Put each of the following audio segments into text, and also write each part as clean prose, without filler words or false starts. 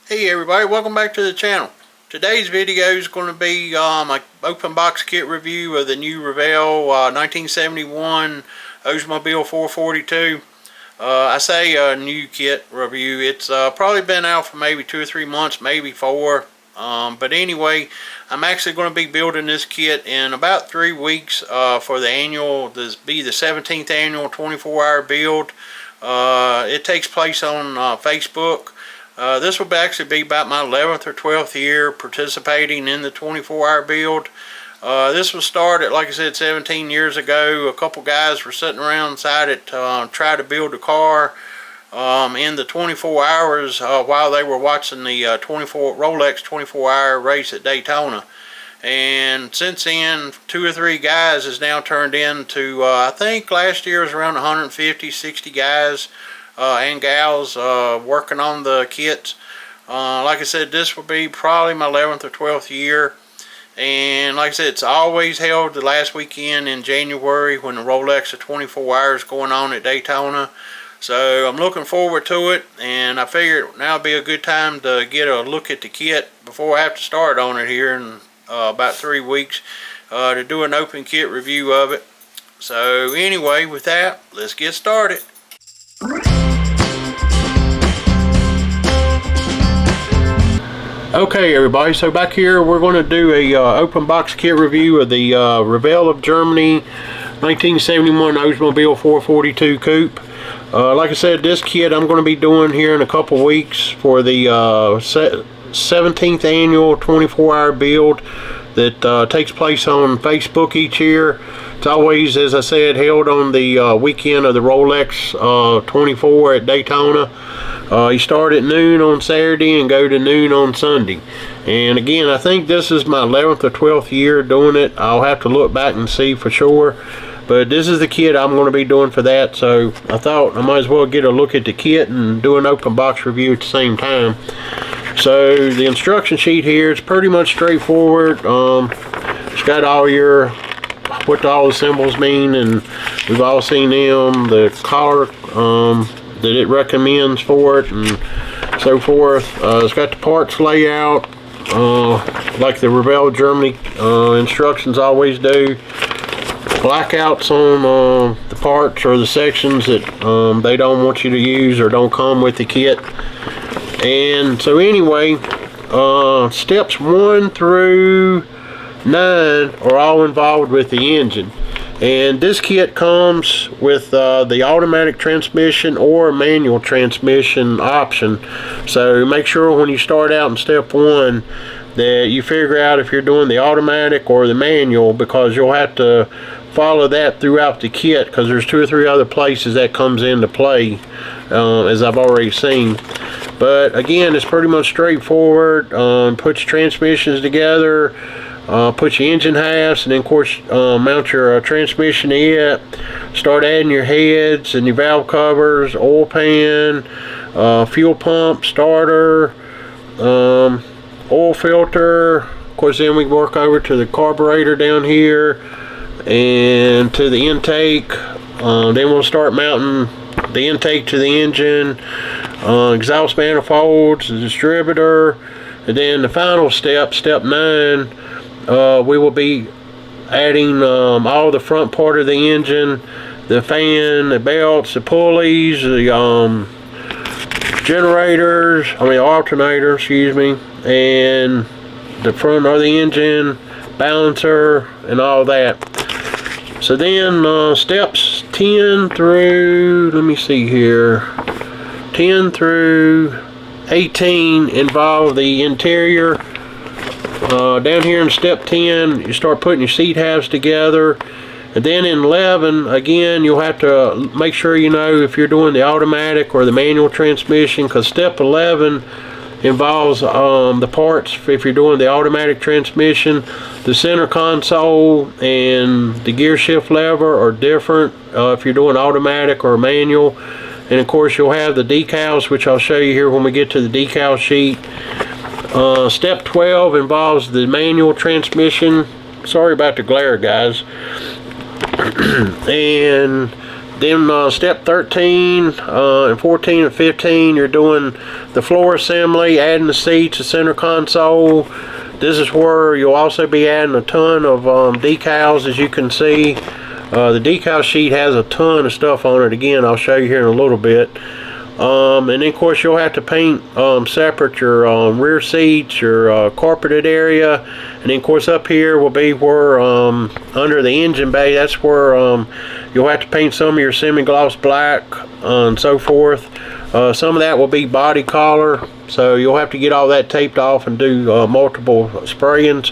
Hey everybody, welcome back to the channel. Today's video is going to be my open box kit review of the new Revell 1971 Oldsmobile 442. I say a new kit review. It's probably been out for maybe 2 or 3 months, maybe 4. But anyway, I'm actually going to be building this kit in about 3 weeks for the annual, this be the 17th annual 24-hour build. It takes place on Facebook. This will actually be about my 11th or 12th year participating in the 24-hour build. This was started, like I said, 17 years ago. A couple guys were sitting around inside it trying to build a car in the 24 hours while they were watching the Rolex 24-hour race at Daytona. And since then, 2 or 3 guys has now turned into, I think last year was around 150, 60 guys and gals working on the kits. Like I said, this will be probably my 11th or 12th year. And like I said, it's always held the last weekend in January when the Rolex of 24 hours going on at Daytona. So I'm looking forward to it, and I figured now would be a good time to get a look at the kit before I have to start on it here in about 3 weeks to do an open kit review of it. So anyway, with that, let's get started. Okay everybody, so back here we're going to do a open box kit review of the Revell of Germany 1971 Oldsmobile 442 Coupe. Like I said, this kit I'm going to be doing here in a couple weeks for the 17th annual 24-hour build that takes place on Facebook each year. It's always, as I said, held on the weekend of the Rolex 24 at Daytona. You start at noon on Saturday and go to noon on Sunday. And again, I think this is my 11th or 12th year doing it. I'll have to look back and see for sure. But this is the kit I'm going to be doing for that. So I thought I might as well get a look at the kit and do an open box review at the same time. So the instruction sheet here is pretty much straightforward. It's got all your, what all the symbols mean, and we've all seen them, the color that it recommends for it, and so forth. It's got the parts layout like the Revell Germany instructions always do. Blackouts on the parts or the sections that they don't want you to use or don't come with the kit. And so anyway, steps 1 through 9 are all involved with the engine. And this kit comes with the automatic transmission or manual transmission option. So make sure when you start out in step 1 that you figure out if you're doing the automatic or the manual, because you'll have to follow that throughout the kit, because there's 2 or 3 other places that comes into play, as I've already seen. But again, it's pretty much straightforward. Put your transmissions together, put your engine halves, and then of course mount your transmission to it. Start adding your heads and your valve covers, oil pan, fuel pump, starter, oil filter. Of course, then we work over to the carburetor down here and to the intake. Then we'll start mounting the intake to the engine, exhaust manifolds, the distributor, and then the final step, step 9, we will be adding all the front part of the engine, the fan, the belts, the pulleys, the generators, alternator, excuse me, and the front of the engine, balancer, and all that. So then steps 10 through, let me see here, 10 through 18 involve the interior. Down here in step 10, you start putting your seat halves together. And then in 11, again, you'll have to make sure you know if you're doing the automatic or the manual transmission, because step 11 involves the parts. If you're doing the automatic transmission, the center console and the gear shift lever are different if you're doing automatic or manual. And of course, you'll have the decals, which I'll show you here when we get to the decal sheet. Step 12 involves the manual transmission. Sorry about the glare, guys. And Then step 13 and 14 and 15, you're doing the floor assembly, adding the seats, the center console. This is where you'll also be adding a ton of decals, as you can see. The decal sheet has a ton of stuff on it. Again, I'll show you here in a little bit. And then of course you'll have to paint separate your rear seats, your carpeted area, and then of course up here will be where under the engine bay, that's where you'll have to paint some of your semi-gloss black and so forth. Some of that will be body color, so you'll have to get all that taped off and do multiple sprayings.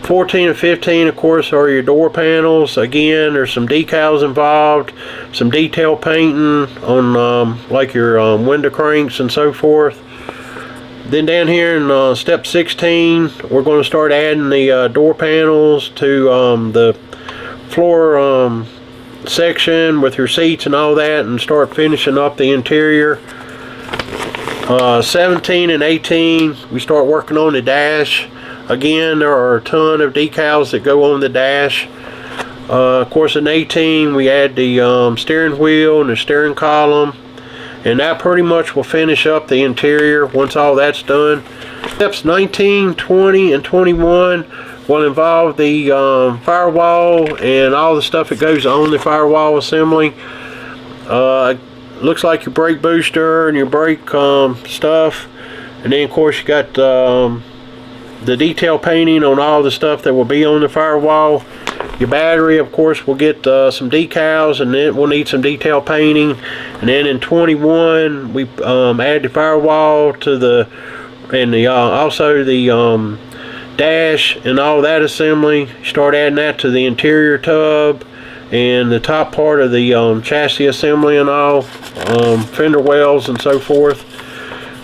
14 and 15, of course, are your door panels. Again, there's some decals involved, some detail painting on like your window cranks and so forth. Then down here in step 16, we're going to start adding the door panels to the floor section with your seats and all that, and start finishing up the interior. 17 and 18, we start working on the dash. Again, there are a ton of decals that go on the dash. Of course, in 18, we add the steering wheel and the steering column, and that pretty much will finish up the interior once all that's done. Steps 19, 20, and 21 will involve the firewall and all the stuff that goes on the firewall assembly. Looks like your brake booster and your brake stuff, and then of course you got the detail painting on all the stuff that will be on the firewall. Your battery, of course, will get some decals, and then we'll need some detail painting. And then in 21, we add the firewall to the, and the also the dash and all that assembly. Start adding that to the interior tub and the top part of the chassis assembly and all, fender wells and so forth.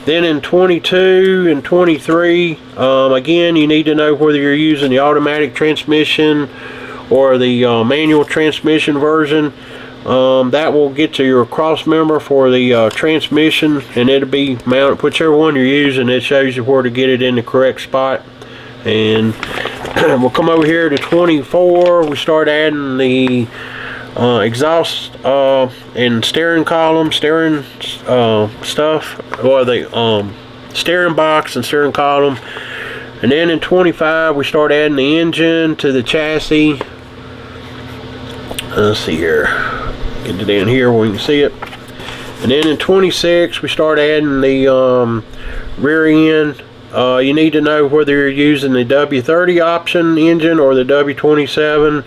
Then in 22 and 23, again, you need to know whether you're using the automatic transmission or the manual transmission version. That will get to your cross member for the transmission, and it'll be mounted, whichever one you're using, it shows you where to get it in the correct spot. And we'll come over here to 24, we start adding the exhaust and steering column, steering stuff, or the steering box and steering column. And then in 25, we start adding the engine to the chassis. Let's see here, get it in here where you can see it. And then in 26, we start adding the rear end. You need to know whether you're using the W30 option engine or the W27.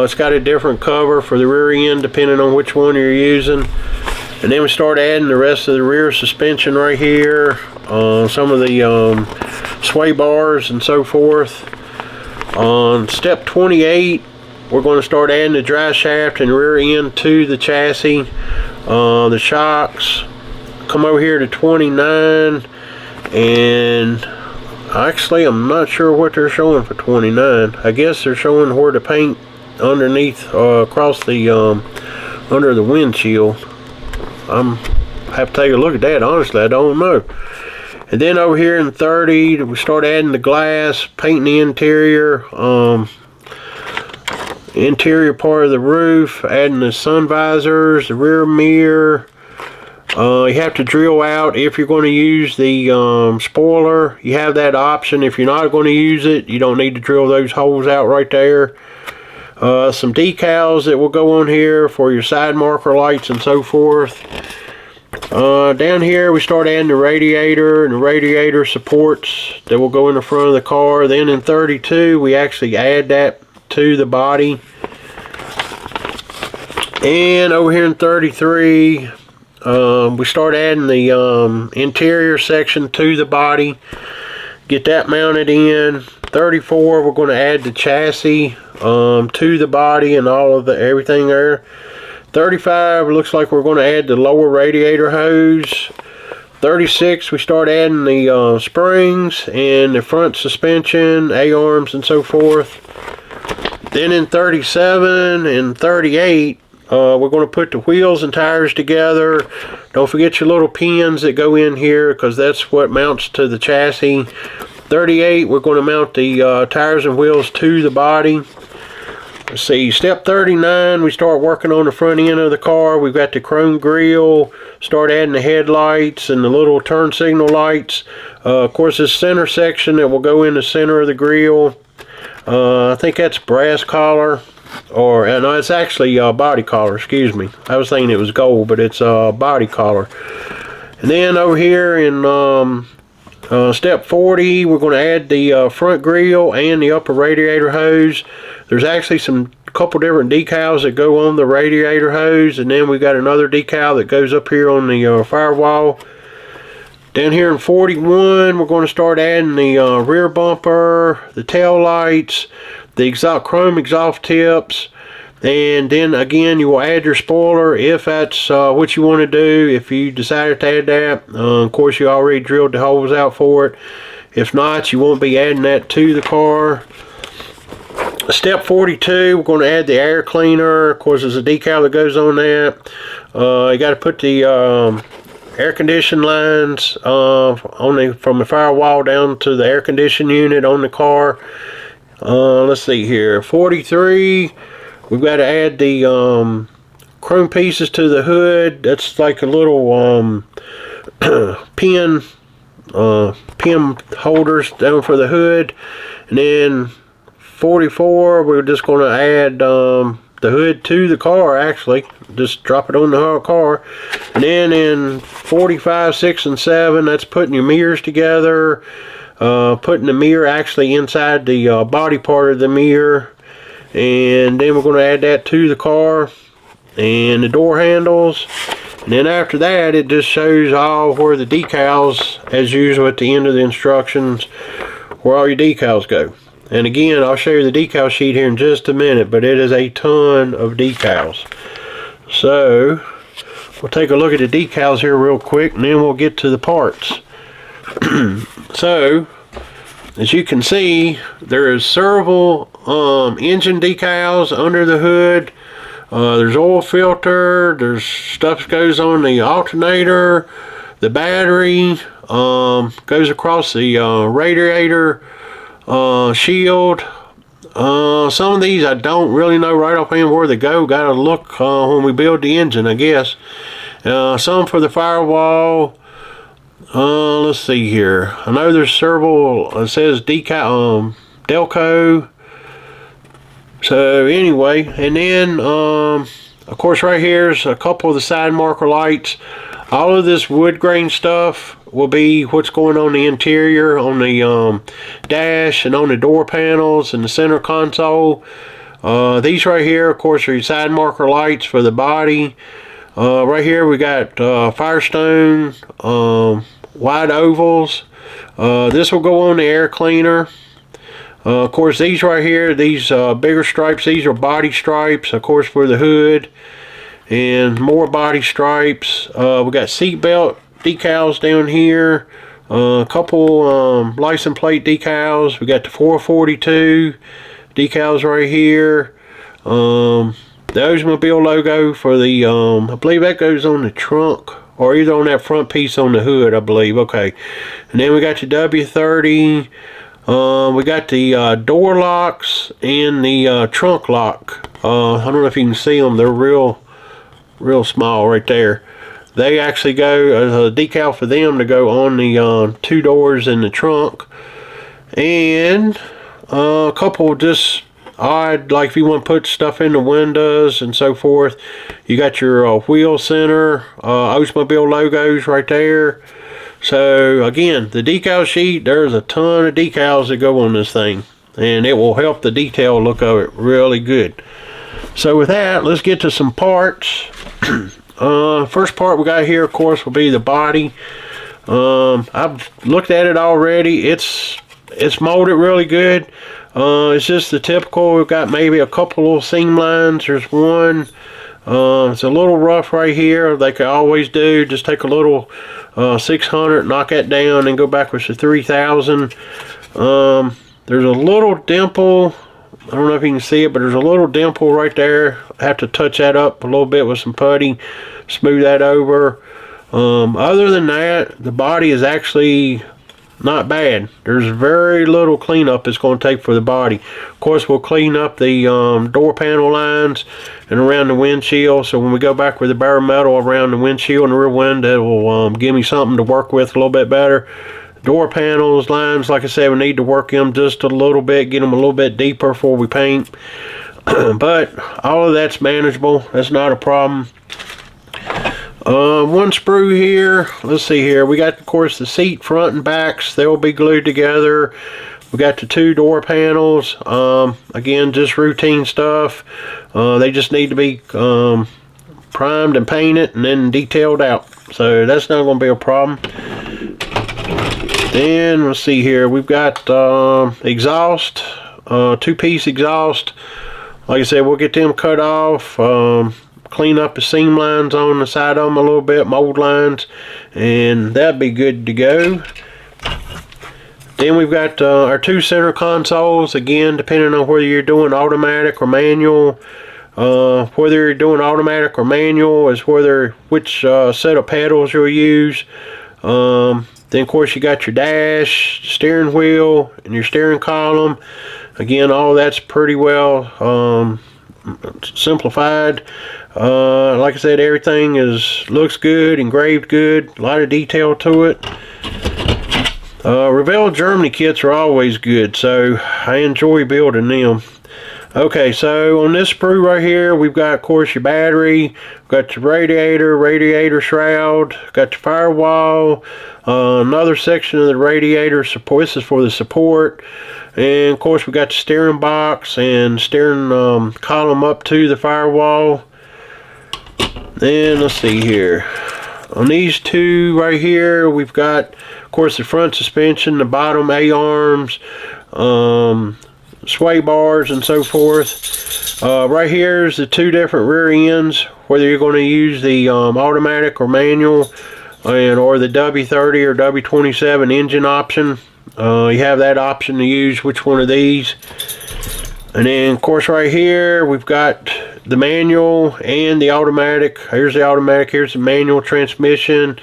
It's got a different cover for the rear end depending on which one you're using. And then we start adding the rest of the rear suspension right here, some of the sway bars and so forth. On step 28, we're going to start adding the drive shaft and rear end to the chassis, the shocks. Come over here to 29, and actually I'm not sure what they're showing for 29. I guess they're showing where to paint underneath, across the under the windshield. I have to take a look at that. Honestly, I don't know. And then over here in 30, we start adding the glass, painting the interior, interior part of the roof, adding the sun visors, the rear mirror. You have to drill out if you're going to use the spoiler. You have that option. If you're not going to use it, you don't need to drill those holes out right there. Some decals that will go on here for your side marker lights and so forth. Down here we start adding the radiator and the radiator supports that will go in the front of the car. Then in 32 we actually add that to the body. And over here in 33 we start adding the interior section to the body. Get that mounted in. 34 we're going to add the chassis to the body and all of the everything there. 35 looks like we're going to add the lower radiator hose. 36 we start adding the springs and the front suspension, A-arms and so forth. Then in 37 and 38 we're going to put the wheels and tires together. Don't forget your little pins that go in here, because that's what mounts to the chassis. 38 we're going to mount the tires and wheels to the body. let's see, step 39, we start working on the front end of the car. We've got the chrome grille, start adding the headlights and the little turn signal lights. Of course, this center section that will go in the center of the grille, I think that's brass collar, or no, it's actually body collar, excuse me. I was thinking it was gold, but it's body collar. And then over here in step 40, we're going to add the front grille and the upper radiator hose. There's actually a couple different decals that go on the radiator hose, and then we've got another decal that goes up here on the firewall. Down here in 41, we're going to start adding the rear bumper, the tail lights, the chrome exhaust tips, and then again you will add your spoiler if that's what you want to do. If you decided to add that, of course you already drilled the holes out for it. If not, you won't be adding that to the car. Step 42, we're going to add the air cleaner. Of course, there's a decal that goes on that. You got to put the air condition lines from the firewall down to the air condition unit on the car. Let's see here. 43, we've got to add the chrome pieces to the hood. That's like a little pin holders down for the hood. And then 44, we're just going to add the hood to the car, actually. Just drop it on the car. And then in 45, 6, and 7, that's putting your mirrors together. Putting the mirror actually inside the body part of the mirror. And then we're going to add that to the car. And the door handles. And then after that, it just shows all where the decals, as usual at the end of the instructions, where all your decals go. And again, I'll show you the decal sheet here in just a minute, but it is a ton of decals. So, we'll take a look at the decals here real quick, and then we'll get to the parts. So, as you can see, there is several engine decals under the hood. There's oil filter, there's stuff that goes on the alternator, the battery, goes across the radiator shield. Some of these I don't really know right offhand where they go. Gotta look when we build the engine, I guess. Some for the firewall. Let's see here. I know there's several. It says Delco. So anyway, and then of course right here's a couple of the side marker lights. All of this wood grain stuff will be what's going on the interior, on the dash and on the door panels and the center console. These right here, of course, are your side marker lights for the body. Right here we got Firestone wide ovals. This will go on the air cleaner. Of course, these right here, these bigger stripes, these are body stripes, of course, for the hood. And more body stripes. We got seat belt decals down here. A couple license plate decals. We got the 442 decals right here. The Oldsmobile logo for the, I believe that goes on the trunk, or either on that front piece on the hood, I believe. Okay. And then we got the W30. We got the door locks and the trunk lock. I don't know if you can see them. They're real small right there. They actually go a decal for them to go on the two doors in the trunk. And a couple just odd, like if you want to put stuff in the windows and so forth. You got your wheel center, Oldsmobile logos right there. So again, the decal sheet, there's a ton of decals that go on this thing, and it will help the detail look of it really good. So with that, let's get to some parts. First part we got here, of course, will be the body. I've looked at it already. It's molded really good. It's just the typical. We've got maybe a couple little seam lines. There's one. It's a little rough right here. They could always do, just take a little 600, knock that down, and go backwards to 3000. There's a little dimple. I don't know if you can see it, but there's a little dimple right there. I have to touch that up a little bit with some putty, smooth that over. Other than that, the body is actually not bad. There's very little cleanup it's going to take for the body. Of course, we'll clean up the door panel lines and around the windshield, so when we go back with the bare metal around the windshield and the rear window, it will give me something to work with a little bit better. Door panels, lines, like I said, we need to work them just a little bit, get them a little bit deeper before we paint. But all of that's manageable. That's not a problem. One sprue here. Let's see here. We got, of course, the seat front and backs. They'll be glued together. We got the 2 door panels. Again, just routine stuff. They just need to be primed and painted and then detailed out. So that's not going to be a problem. Then let's see here. We've got exhaust, 2-piece exhaust. Like I said, we'll get them cut off. Clean up the seam lines on the side of them a little bit, mold lines, and that'd be good to go. Then we've got our 2 center consoles. Again, depending on whether you're doing automatic or manual. Whether you're doing automatic or manual is which set of pedals you'll use. Then of course you got your dash, steering wheel, and your steering column. Again, all that's pretty well simplified. Like I said, everything looks good, engraved good, a lot of detail to it. Revell Germany kits are always good, so I enjoy building them. Okay, so on this sprue right here, we've got, of course, your battery, we've got your radiator shroud, got your firewall, another section of the radiator support. This is for the support. And of course, we got the steering box and steering column up to the firewall. Then let's see here. On these 2 right here, we've got, of course, the front suspension, the bottom A-arms, sway bars, and so forth. Right here is the 2 different rear ends, whether you're going to use the automatic or manual, or the W30 or W27 engine option. You have that option to use which one of these. And then, of course, right here we've got the manual and the automatic. Here's the automatic, here's the manual transmission.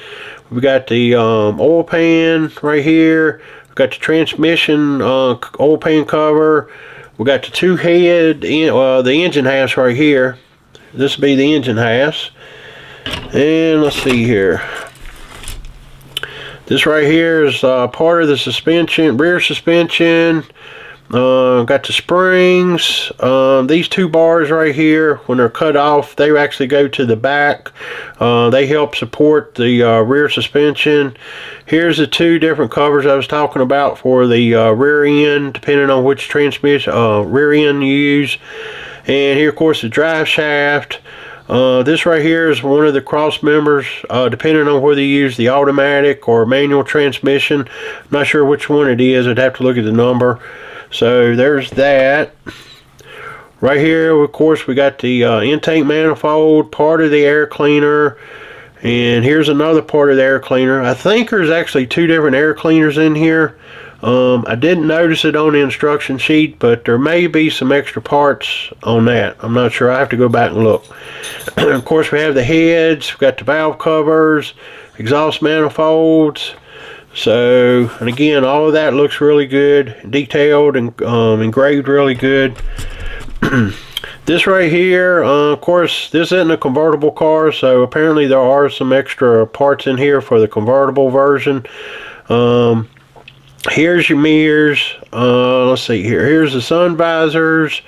We've got the oil pan right here. We've got the transmission oil pan cover. We got the 2 head, the engine halves right here. This will be the engine halves. And let's see here. This right here is part of the suspension, rear suspension. Got the springs. These 2 bars right here, when they're cut off, they actually go to the back. They help support the rear suspension. Here's the 2 different covers I was talking about for the rear end, depending on which transmission rear end you use. And here, of course, the drive shaft. This right here is one of the cross members, depending on whether you use the automatic or manual transmission. I'm not sure which one it is. I'd have to look at the number. So there's that. Right here, of course, we got the intake manifold, part of the air cleaner, and here's another part of the air cleaner. I think there's actually 2 different air cleaners in here. I didn't notice it on the instruction sheet, but there may be some extra parts on that. I'm not sure. I have to go back and look. Of course, we have the heads, we've got the valve covers, exhaust manifolds. So, and again, all of that looks really good, detailed and engraved really good. This right here, of course, this isn't a convertible car, so apparently there are some extra parts in here for the convertible version. Here's your mirrors. Let's see here. Here's the sun visors.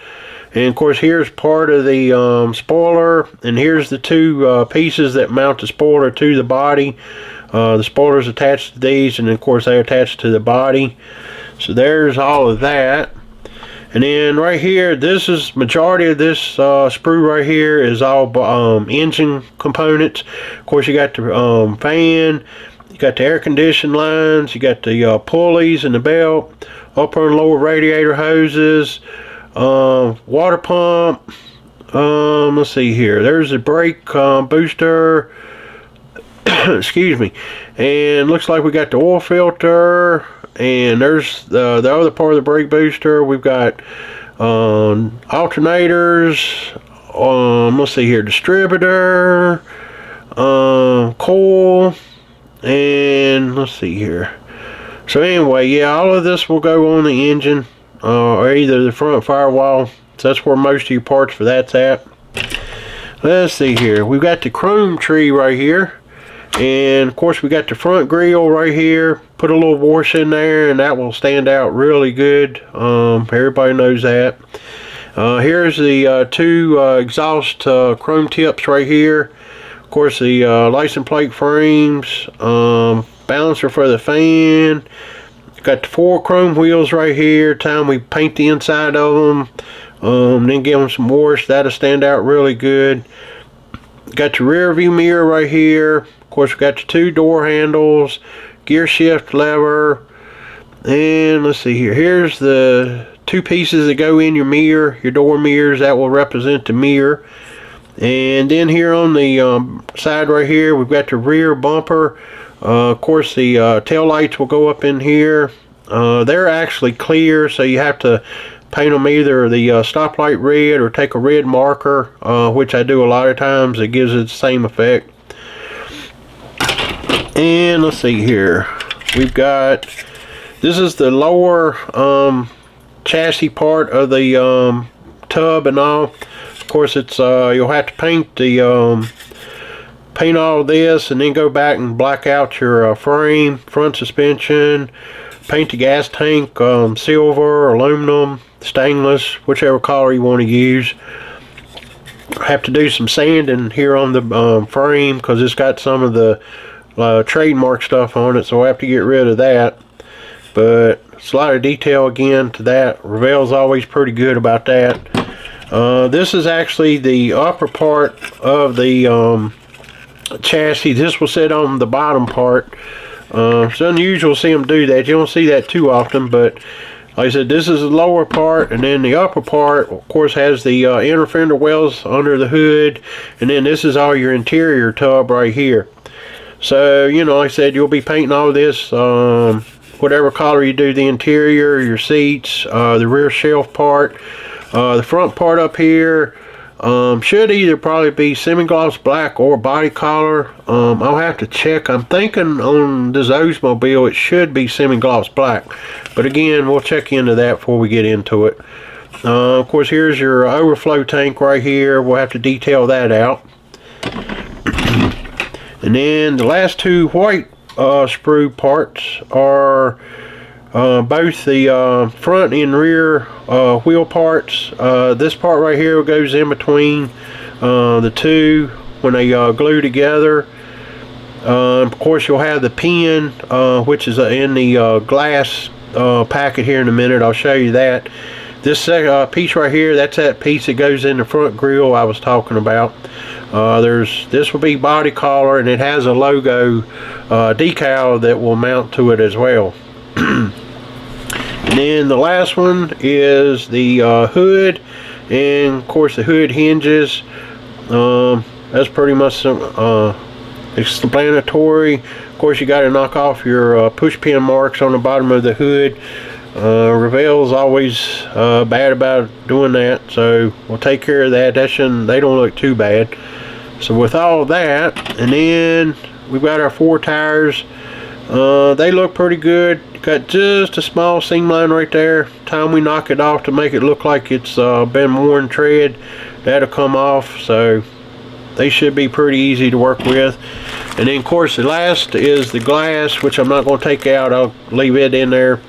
And of course, here's part of the spoiler. And here's the 2 pieces that mount the spoiler to the body. The spoiler's attached to these, and of course they attach to the body. So there's all of that. And then right here, this is majority of this sprue right here is all engine components. Of course, you got the fan, you got the air conditioning lines, you got the pulleys and the belt, upper and lower radiator hoses, water pump. Let's see here. There's the brake booster. Excuse me. And looks like we got the oil filter, and there's the other part of the brake booster. We've got alternators, let's see here, distributor, coil, and let's see here, So anyway, yeah, all of this will go on the engine, or either the front firewall. So that's where most of your parts for that's at. Let's see here. We've got the chrome tree right here. And of course we got the front grille right here. Put a little wash in there and that will stand out really good. Everybody knows that. Here's the two exhaust chrome tips right here. Of course the license plate frames, balancer for the fan. Got the 4 chrome wheels right here. Time we paint the inside of them, then give them some wash. That'll stand out really good. Got the rear view mirror right here. Of course, we got the 2 door handles, gear shift lever, and let's see here. Here's the 2 pieces that go in your mirror, your door mirrors. That will represent the mirror. And then here on the side right here, we've got the rear bumper. Of course, the tail lights will go up in here. They're actually clear, so you have to paint them either the stoplight red or take a red marker, which I do a lot of times. It gives it the same effect. And let's see here, we've got, this is the lower chassis part of the tub and all. Of course it's you'll have to paint the paint all this and then go back and black out your frame, front suspension, paint the gas tank silver, aluminum, stainless, whichever color you want to use. Have to do some sanding here on the frame because it's got some of the trademark stuff on it, so I have to get rid of that. But it's a lot of detail again to that. Revell's always pretty good about that. This is actually the upper part of the chassis. This will sit on the bottom part. It's unusual to see them do that. You don't see that too often, but like I said, this is the lower part, and then the upper part of course has the inner fender wells under the hood, and then this is all your interior tub right here. So, you know, like I said, you'll be painting all this, whatever color you do the interior, your seats, the rear shelf part, the front part up here, should either probably be semi-gloss black or body color. I'll have to check. I'm thinking on this Oldsmobile it should be semi-gloss black, but again, we'll check into that before we get into it. Of course, here's your overflow tank right here. We'll have to detail that out. And then the last 2 white sprue parts are both the front and rear wheel parts. This part right here goes in between the 2 when they glue together. Of course, you'll have the pin, which is in the glass packet here in a minute. I'll show you that. This piece right here, that's that piece that goes in the front grille I was talking about. This will be body color, and it has a logo decal that will mount to it as well. And then the last one is the hood, and of course the hood hinges. That's pretty much explanatory. Of course, you got to knock off your push pin marks on the bottom of the hood. Revell's always bad about doing that, so we'll take care of that. They don't look too bad. So with all that, and then we've got our 4 tires. They look pretty good. Got just a small seam line right there. Time we knock it off to make it look like it's been worn tread, that'll come off. So they should be pretty easy to work with. And then of course the last is the glass, which I'm not going to take out. I'll leave it in there.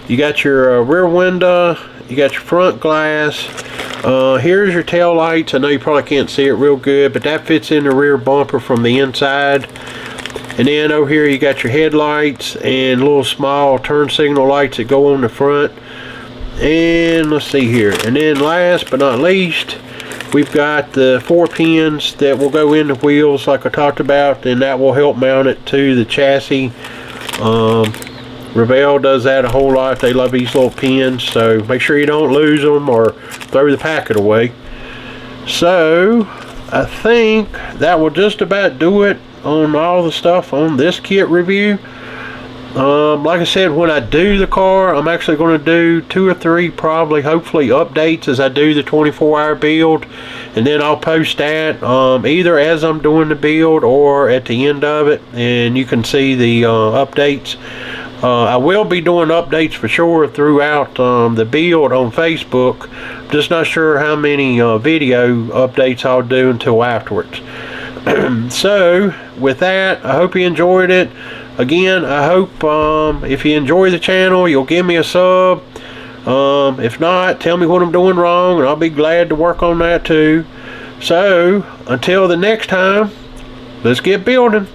You got your rear window, you got your front glass. Here's your tail lights. I know you probably can't see it real good, but that fits in the rear bumper from the inside. And then over here you got your headlights and little small turn signal lights that go on the front. And let's see here. And then last but not least, we've got the 4 pins that will go in the wheels like I talked about, and that will help mount it to the chassis. Revell does that a whole lot. They love these little pins, so make sure you don't lose them or throw the packet away. So I think that will just about do it on all the stuff on this kit review. Like I said, when I do the car, I'm actually going to do 2 or 3 probably, hopefully, updates as I do the 24-hour build, and then I'll post that either as I'm doing the build or at the end of it, and you can see the updates. I will be doing updates for sure throughout the build on Facebook. Just not sure how many video updates I'll do until afterwards. So with that, I hope you enjoyed it. Again, I hope if you enjoy the channel, you'll give me a sub. If not, tell me what I'm doing wrong, and I'll be glad to work on that too. So until the next time, let's get building.